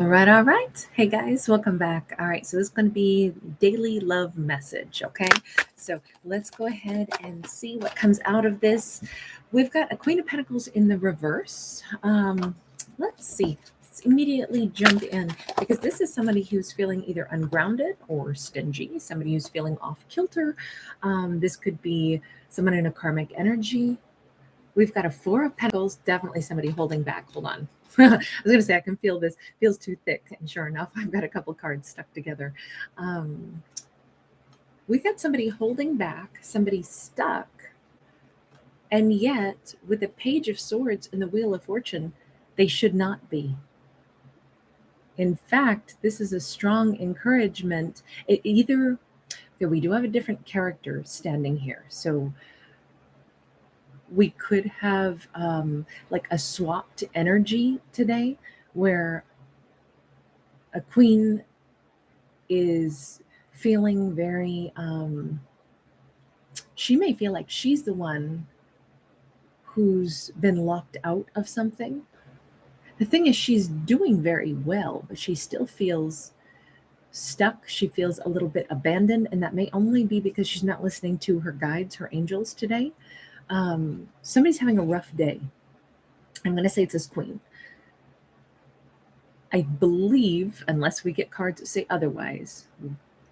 All right, all right. Hey guys, welcome back. All right, so this is going to be daily love message, okay? So let's go ahead and see what comes out of this. We've got a Queen of Pentacles in the reverse. Let's see. Let's immediately jump in because this is somebody who's feeling either ungrounded or stingy, somebody who's feeling off kilter. This could be someone in a karmic energy. We've got a Four of Pentacles, definitely somebody holding back. Hold on. I was going to say, I can feel this feels too thick. And sure enough, I've got a couple cards stuck together. We've got somebody holding back, somebody stuck. And yet, with the Page of Swords and the Wheel of Fortune, they should not be. In fact, this is a strong encouragement. We do have a different character standing here. So we could have like a swapped energy today where a queen is feeling very she may feel like she's the one who's been locked out of something. The thing is, she's doing very well, but she still feels stuck. She feels a little bit abandoned, and that may only be because she's not listening to her guides, her angels today. Somebody's having a rough day. I'm going to say it's this queen. I believe, unless we get cards that say otherwise,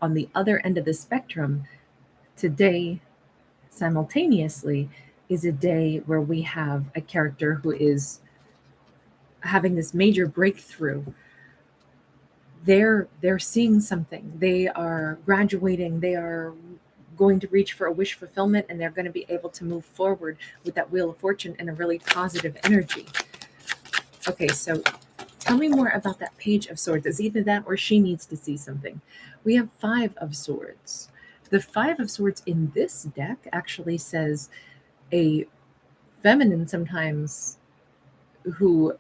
on the other end of the spectrum, today, simultaneously, is a day where we have a character who is having this major breakthrough. They're seeing something. They are graduating. They are going to reach for a wish fulfillment, and they're going to be able to move forward with that Wheel of Fortune in a really positive energy. Okay, so tell me more about that Page of Swords. It's either that or she needs to see something. We have Five of Swords. The Five of Swords in this deck actually says a feminine sometimes who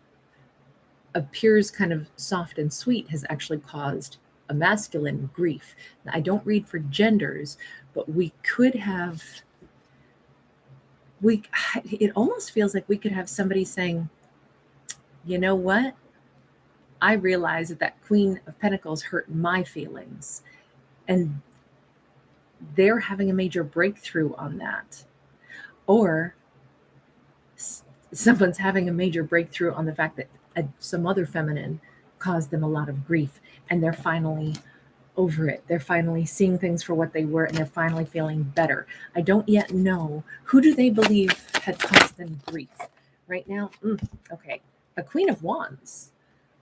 appears kind of soft and sweet has actually caused a masculine grief. Now, I don't read for genders, but we could have it almost feels like we could have somebody saying, you know what? I realize that Queen of Pentacles hurt my feelings. And they're having a major breakthrough on that. Or someone's having a major breakthrough on the fact that some other feminine caused them a lot of grief. And they're finally over it. They're finally seeing things for what they were, and they're finally feeling better. I don't yet know who do they believe had caused them grief. Right now, okay. A Queen of Wands.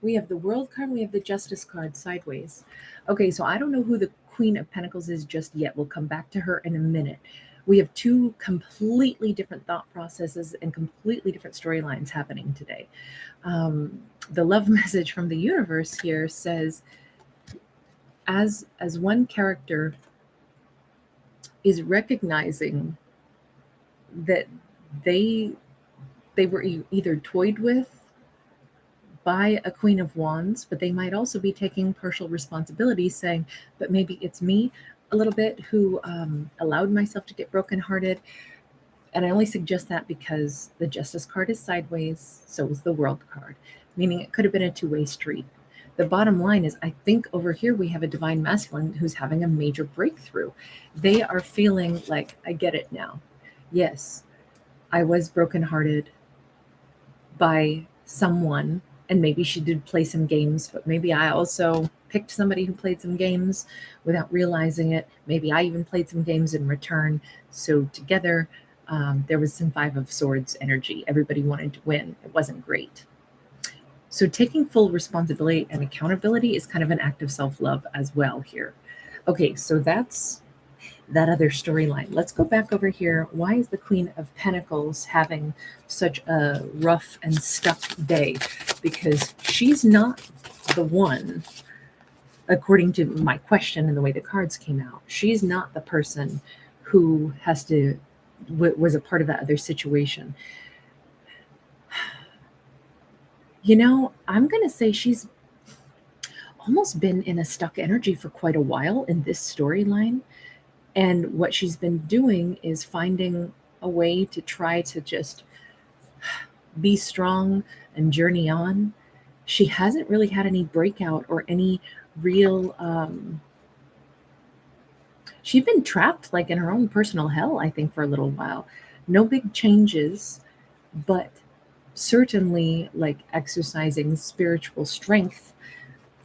We have the World card, we have the Justice card sideways. Okay, so I don't know who the Queen of Pentacles is just yet. We'll come back to her in a minute. We have two completely different thought processes and completely different storylines happening today. The love message from the universe here says, as one character is recognizing that they were either toyed with by a Queen of Wands, but they might also be taking partial responsibility, saying, but maybe it's me a little bit who allowed myself to get brokenhearted. And I only suggest that because the Justice card is sideways, so is the World card, meaning it could have been a two-way street. The bottom line is, I think over here we have a divine masculine who's having a major breakthrough. They are feeling like, I get it now. Yes, I was brokenhearted by someone, and maybe she did play some games, but maybe I also picked somebody who played some games without realizing it. Maybe I even played some games in return. So together, there was some Five of Swords energy. Everybody wanted to win. It wasn't great. So taking full responsibility and accountability is kind of an act of self-love as well here. Okay, so that's that other storyline. Let's go back over here. Why is the Queen of Pentacles having such a rough and stuck day? Because she's not the one, according to my question and the way the cards came out, she's not the person who was a part of that other situation. You know, I'm going to say she's almost been in a stuck energy for quite a while in this storyline. And what she's been doing is finding a way to try to just be strong and journey on. she hasn't really had any breakout or any real she's been trapped like in her own personal hell, I think, for a little while. No big changes, but certainly like exercising spiritual strength.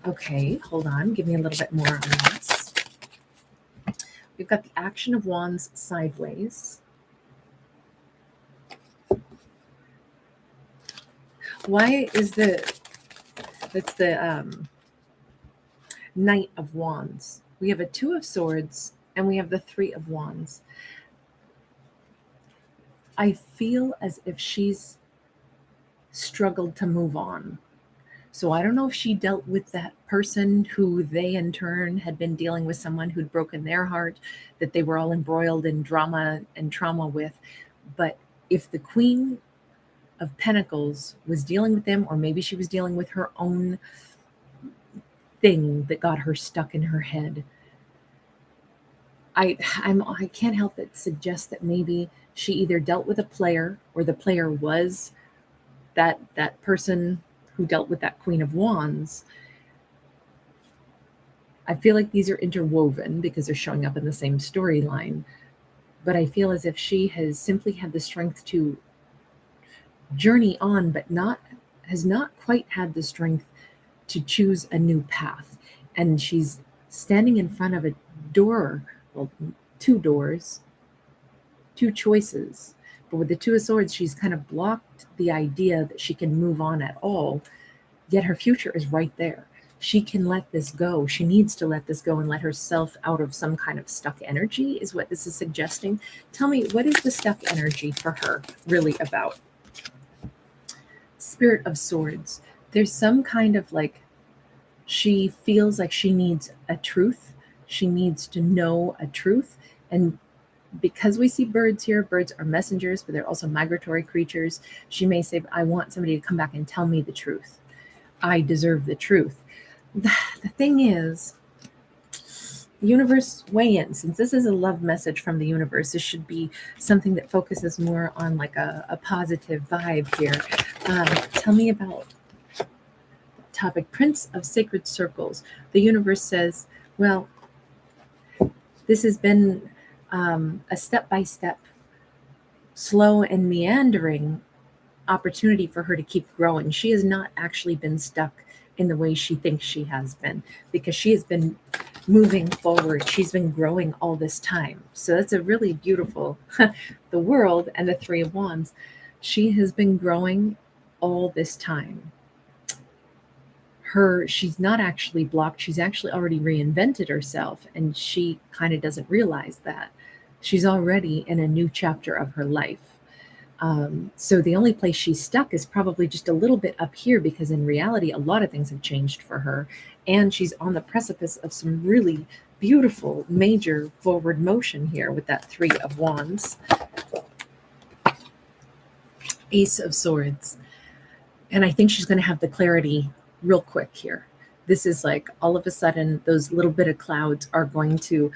Okay, hold on, give me a little bit more on this. We've got the action of wands sideways. Why is that's the Knight of Wands? We have a Two of Swords and we have the Three of Wands. I feel as if she's struggled to move on. So I don't know if she dealt with that person who they in turn had been dealing with someone who'd broken their heart, that they were all embroiled in drama and trauma with. But if the Queen of Pentacles was dealing with them, or maybe she was dealing with her own thing that got her stuck in her head, I can't help but suggest that maybe she either dealt with a player or the player was that person who dealt with that Queen of Wands. I feel like these are interwoven because they're showing up in the same storyline. But I feel as if she has simply had the strength to journey on, but has not quite had the strength to choose a new path. And she's standing in front of a door, well, two doors, two choices. But with the Two of Swords, she's kind of blocked the idea that she can move on at all, yet her future is right there. She can let this go. She needs to let this go and let herself out of some kind of stuck energy, is what this is suggesting. Tell me, what is the stuck energy for her really about? Spirit of Swords. There's some kind of like, she feels like she needs a truth. She needs to know a truth. And because we see birds here, birds are messengers, but they're also migratory creatures. She may say, I want somebody to come back and tell me the truth. I deserve the truth. The thing is, the universe weigh in. Since this is a love message from the universe, this should be something that focuses more on like a positive vibe here. Tell me about the topic. Prince of Sacred Circles. The universe says, well, this has been a step-by-step, slow and meandering opportunity for her to keep growing. She has not actually been stuck in the way she thinks she has been, because she has been moving forward. She's been growing all this time. So that's a really beautiful, the World and the Three of Wands. She has been growing all this time. She's not actually blocked. She's actually already reinvented herself, and she kind of doesn't realize that. She's already in a new chapter of her life. So the only place she's stuck is probably just a little bit up here, because in reality, a lot of things have changed for her. And she's on the precipice of some really beautiful, major forward motion here with that Three of Wands. Ace of Swords. And I think she's going to have the clarity real quick here. This is like all of a sudden, those little bit of clouds are going to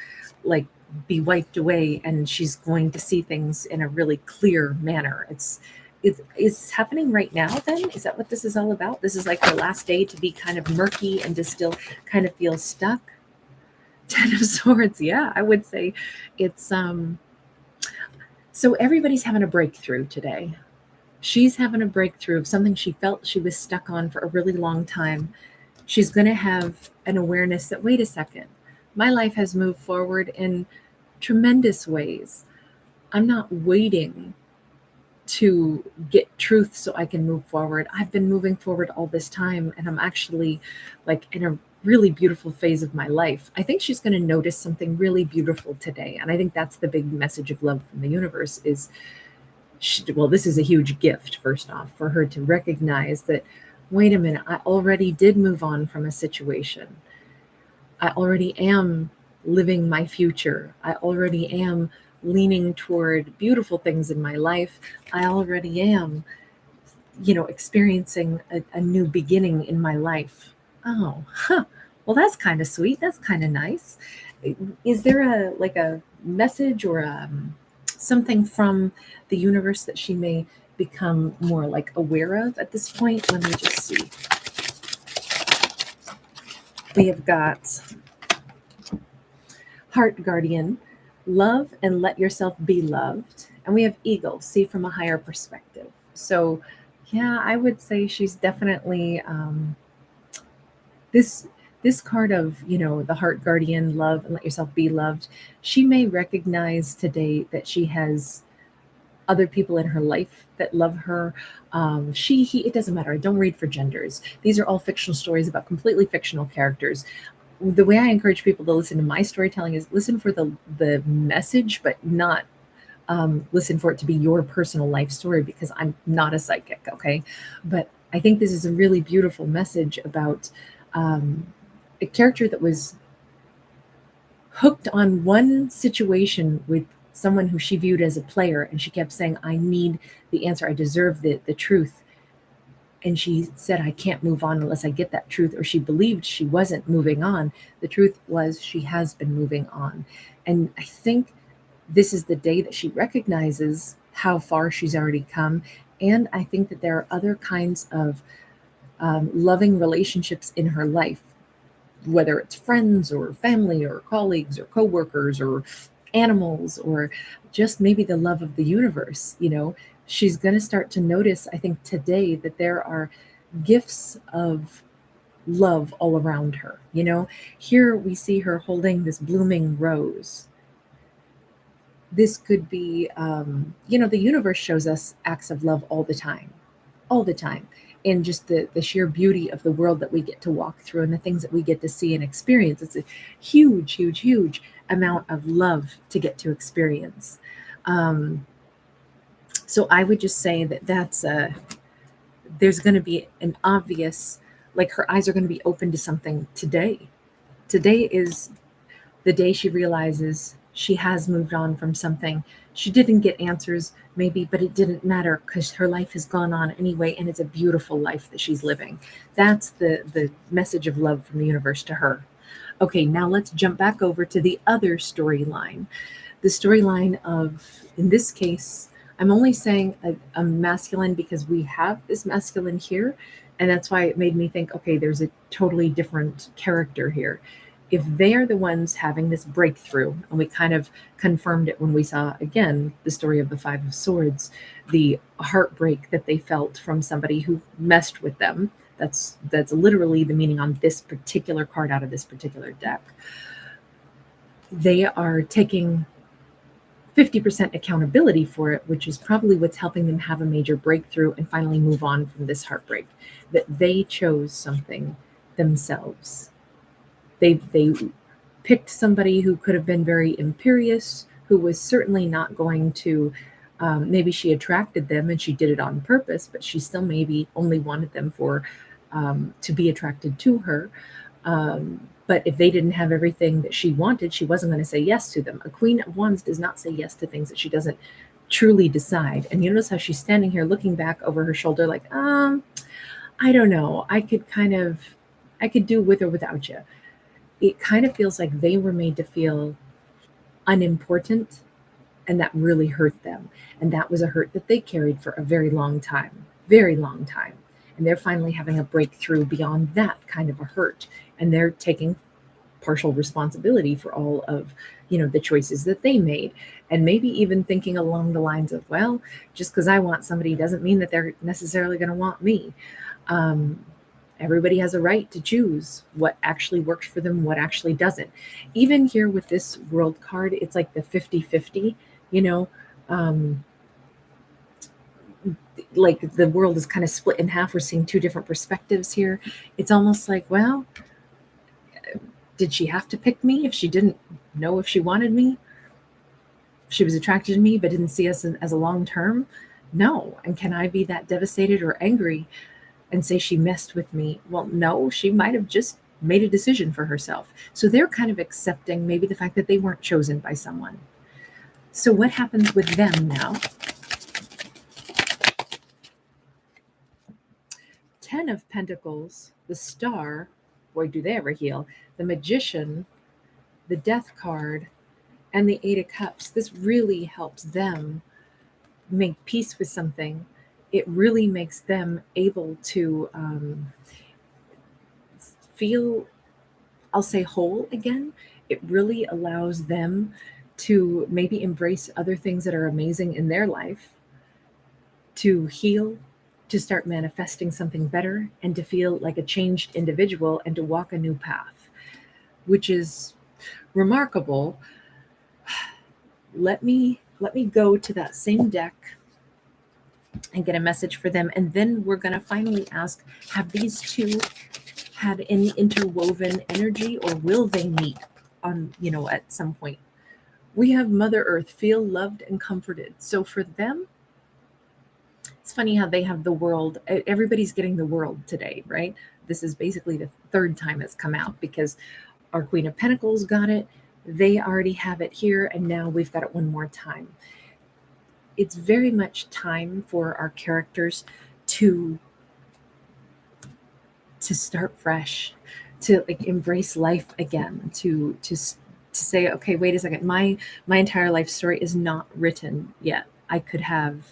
like be wiped away, and she's going to see things in a really clear manner. It's happening right now then? Is that what this is all about? This is like her last day to be kind of murky and to still kind of feel stuck? Ten of Swords, yeah, I would say it's so everybody's having a breakthrough today. She's having a breakthrough of something she felt she was stuck on for a really long time. She's going to have an awareness that, wait a second, my life has moved forward in tremendous ways. I'm not waiting to get truth so I can move forward. I've been moving forward all this time, and I'm actually like in a really beautiful phase of my life. I think she's going to notice something really beautiful today. And I think that's the big message of love from the universe is, this is a huge gift, first off, for her to recognize that, wait a minute, I already did move on from a situation. I already am living my future. I already am leaning toward beautiful things in my life. I already am, experiencing a new beginning in my life. Oh, well, that's kind of sweet. That's kind of nice. Is there a message or something from the universe that she may become more like aware of at this point? Let me just see. We have got Heart Guardian, love and let yourself be loved. And we have Eagle, see from a higher perspective. So, yeah, I would say she's definitely this this card of, the Heart Guardian, love and let yourself be loved. She may recognize today that she has other people in her life that love her. She, he, it doesn't matter. I don't read for genders. These are all fictional stories about completely fictional characters. The way I encourage people to listen to my storytelling is listen for the message, but not listen for it to be your personal life story, because I'm not a psychic, okay? But I think this is a really beautiful message about um, a character that was hooked on one situation with someone who she viewed as a player, and she kept saying, I need the answer, I deserve the truth. And she said, I can't move on unless I get that truth. Or she believed she wasn't moving on. The truth was she has been moving on. And I think this is the day that she recognizes how far she's already come. And I think that there are other kinds of loving relationships in her life, whether it's friends or family or colleagues or coworkers or animals or just maybe the love of the universe. She's going to start to notice, I think, today that there are gifts of love all around her. Here we see her holding this blooming rose. This could be, the universe shows us acts of love all the time. And just the sheer beauty of the world that we get to walk through and the things that we get to see and experience. It's a huge, huge, huge amount of love to get to experience. Um, so I would just say that there's going to be an obvious, like her eyes are going to be open to something today. Today is the day she realizes she has moved on from something. She didn't get answers, maybe, but it didn't matter because her life has gone on anyway, and it's a beautiful life that she's living. That's the message of love from the universe to her. Okay, now let's jump back over to the other storyline. The storyline of, in this case, I'm only saying a masculine because we have this masculine here, and that's why it made me think, okay, there's a totally different character here. If they are the ones having this breakthrough, and we kind of confirmed it when we saw again the story of the Five of Swords, the heartbreak that they felt from somebody who messed with them. That's literally the meaning on this particular card out of this particular deck. They are taking 50% accountability for it, which is probably what's helping them have a major breakthrough and finally move on from this heartbreak. That they chose something themselves. They picked somebody who could have been very imperious, who was certainly not going to. Maybe she attracted them and she did it on purpose, but she still maybe only wanted them for to be attracted to her. But if they didn't have everything that she wanted, she wasn't going to say yes to them. A Queen of Wands does not say yes to things that she doesn't truly decide. And you notice how she's standing here looking back over her shoulder, like, I don't know. I could do with or without you. It kind of feels like they were made to feel unimportant, and that really hurt them. And that was a hurt that they carried for a very long time, very long time. And they're finally having a breakthrough beyond that kind of a hurt. And they're taking partial responsibility for all of the choices that they made, and maybe even thinking along the lines of, well, just because I want somebody doesn't mean that they're necessarily going to want me. um, Everybody has a right to choose what actually works for them, what actually doesn't. Even here with this world card, it's like the 50-50. you know um, like the world is kind of split in half. We're seeing two different perspectives here. It's almost like, well, did she have to pick me if she didn't know if she wanted me? She was attracted to me but didn't see us as a long term? No. And can I be that devastated or angry and say she messed with me? Well, no, she might have just made a decision for herself. So they're kind of accepting maybe the fact that they weren't chosen by someone. So what happens with them now? 10 of Pentacles, the Star, boy, do they ever heal, the Magician, the Death card, and the Eight of Cups. This really helps them make peace with something. It really makes them able to feel I'll say whole again. It really allows them to maybe embrace other things that are amazing in their life, to heal, to start manifesting something better, and to feel like a changed individual and to walk a new path, which is remarkable. Let me go to that same deck and get a message for them, and then we're going to finally ask, have these two had any interwoven energy, or will they meet on, at some point? We have Mother Earth, feel loved and comforted. So for them, it's funny how they have the world. Everybody's getting the world today, right? This is basically the third time it's come out, because our Queen of Pentacles got it. They already have it here, and now we've got it one more time. It's very much time for our characters to start fresh, to like embrace life again, to say, okay, wait a second, my entire life story is not written yet. I could have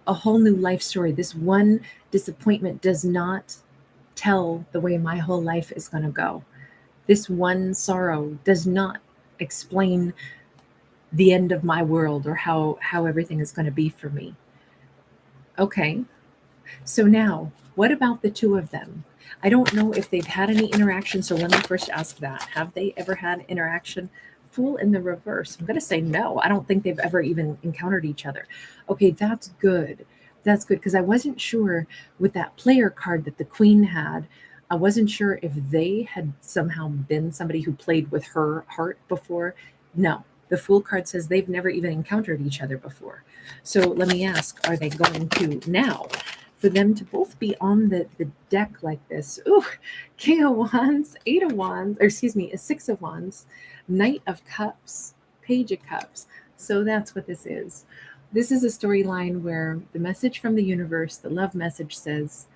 a whole new life story. This one disappointment does not tell the way my whole life is going to go. This one sorrow does not explain the end of my world, or how everything is going to be for me. Okay, so now what about the two of them? I don't know if they've had any interaction, so let me first ask that. Have they ever had interaction? Fool in the reverse. I'm going to say no. I don't think they've ever even encountered each other. Okay, that's good. That's good, because I wasn't sure with that player card that the Queen had. I wasn't sure if they had somehow been somebody who played with her heart before. No, the Fool card says they've never even encountered each other before. So let me ask, are they going to now? For them to both be on the deck like this. Ooh, King of Wands, Eight of Wands, or excuse me, a Six of Wands, Knight of Cups, Page of Cups. So that's what this is. This is a storyline where the message from the universe, the love message says,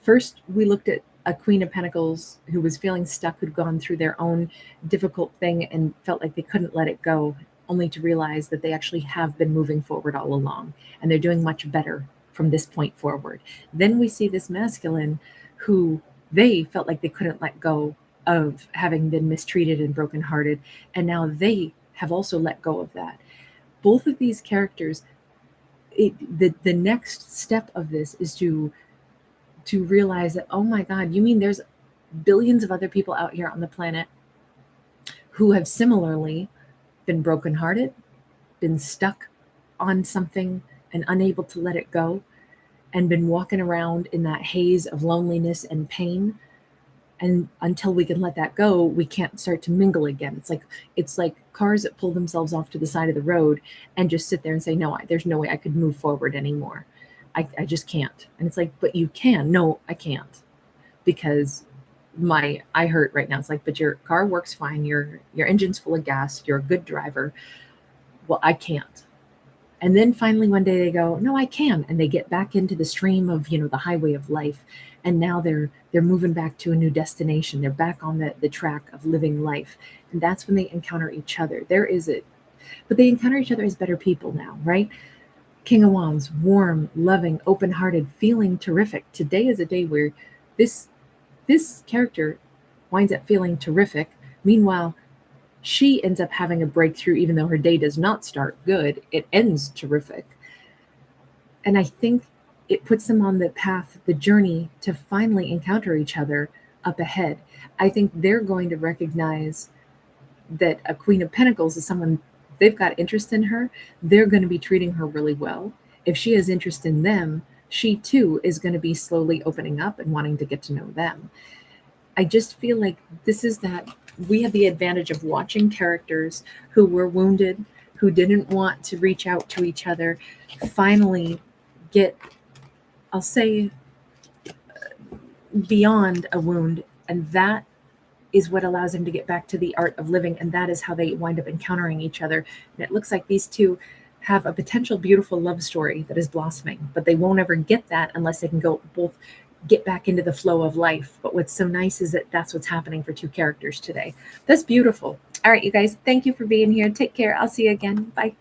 first we looked at a Queen of Pentacles who was feeling stuck, who'd gone through their own difficult thing and felt like they couldn't let it go, only to realize that they actually have been moving forward all along, and they're doing much better from this point forward. Then we see this masculine who they felt like they couldn't let go of having been mistreated and brokenhearted, and now they have also let go of that. Both of these characters, the next step of this is to realize that, oh my God, you mean there's billions of other people out here on the planet who have similarly been brokenhearted, been stuck on something and unable to let it go, and been walking around in that haze of loneliness and pain. And until we can let that go, we can't start to mingle again. It's like cars that pull themselves off to the side of the road and just sit there and say, no, there's no way I could move forward anymore. I just can't. And it's like, but you can. No, I can't, because I hurt right now. It's like, but your car works fine. Your engine's full of gas. You're a good driver. Well, I can't. And then finally one day they go, no, I can. And they get back into the stream of, the highway of life. And now they're moving back to a new destination. They're back on the track of living life. And that's when they encounter each other. But they encounter each other as better people now, right? King of Wands, warm, loving, open-hearted, feeling terrific. Today is a day where this character winds up feeling terrific. Meanwhile, she ends up having a breakthrough, even though her day does not start good. It ends terrific. And I think it puts them on the path, the journey to finally encounter each other up ahead. I think they're going to recognize that a Queen of Pentacles is someone, they've got interest in her. They're going to be treating her really well. If she has interest in them, she too is going to be slowly opening up and wanting to get to know them. I just feel like this is that we have the advantage of watching characters who were wounded, who didn't want to reach out to each other, finally get, I'll say, beyond a wound. And that is what allows them to get back to the art of living. And that is how they wind up encountering each other. And it looks like these two have a potential beautiful love story that is blossoming, but they won't ever get that unless they can go both get back into the flow of life. But what's so nice is that that's what's happening for two characters today. That's beautiful. All right, you guys, thank you for being here. Take care. I'll see you again. Bye.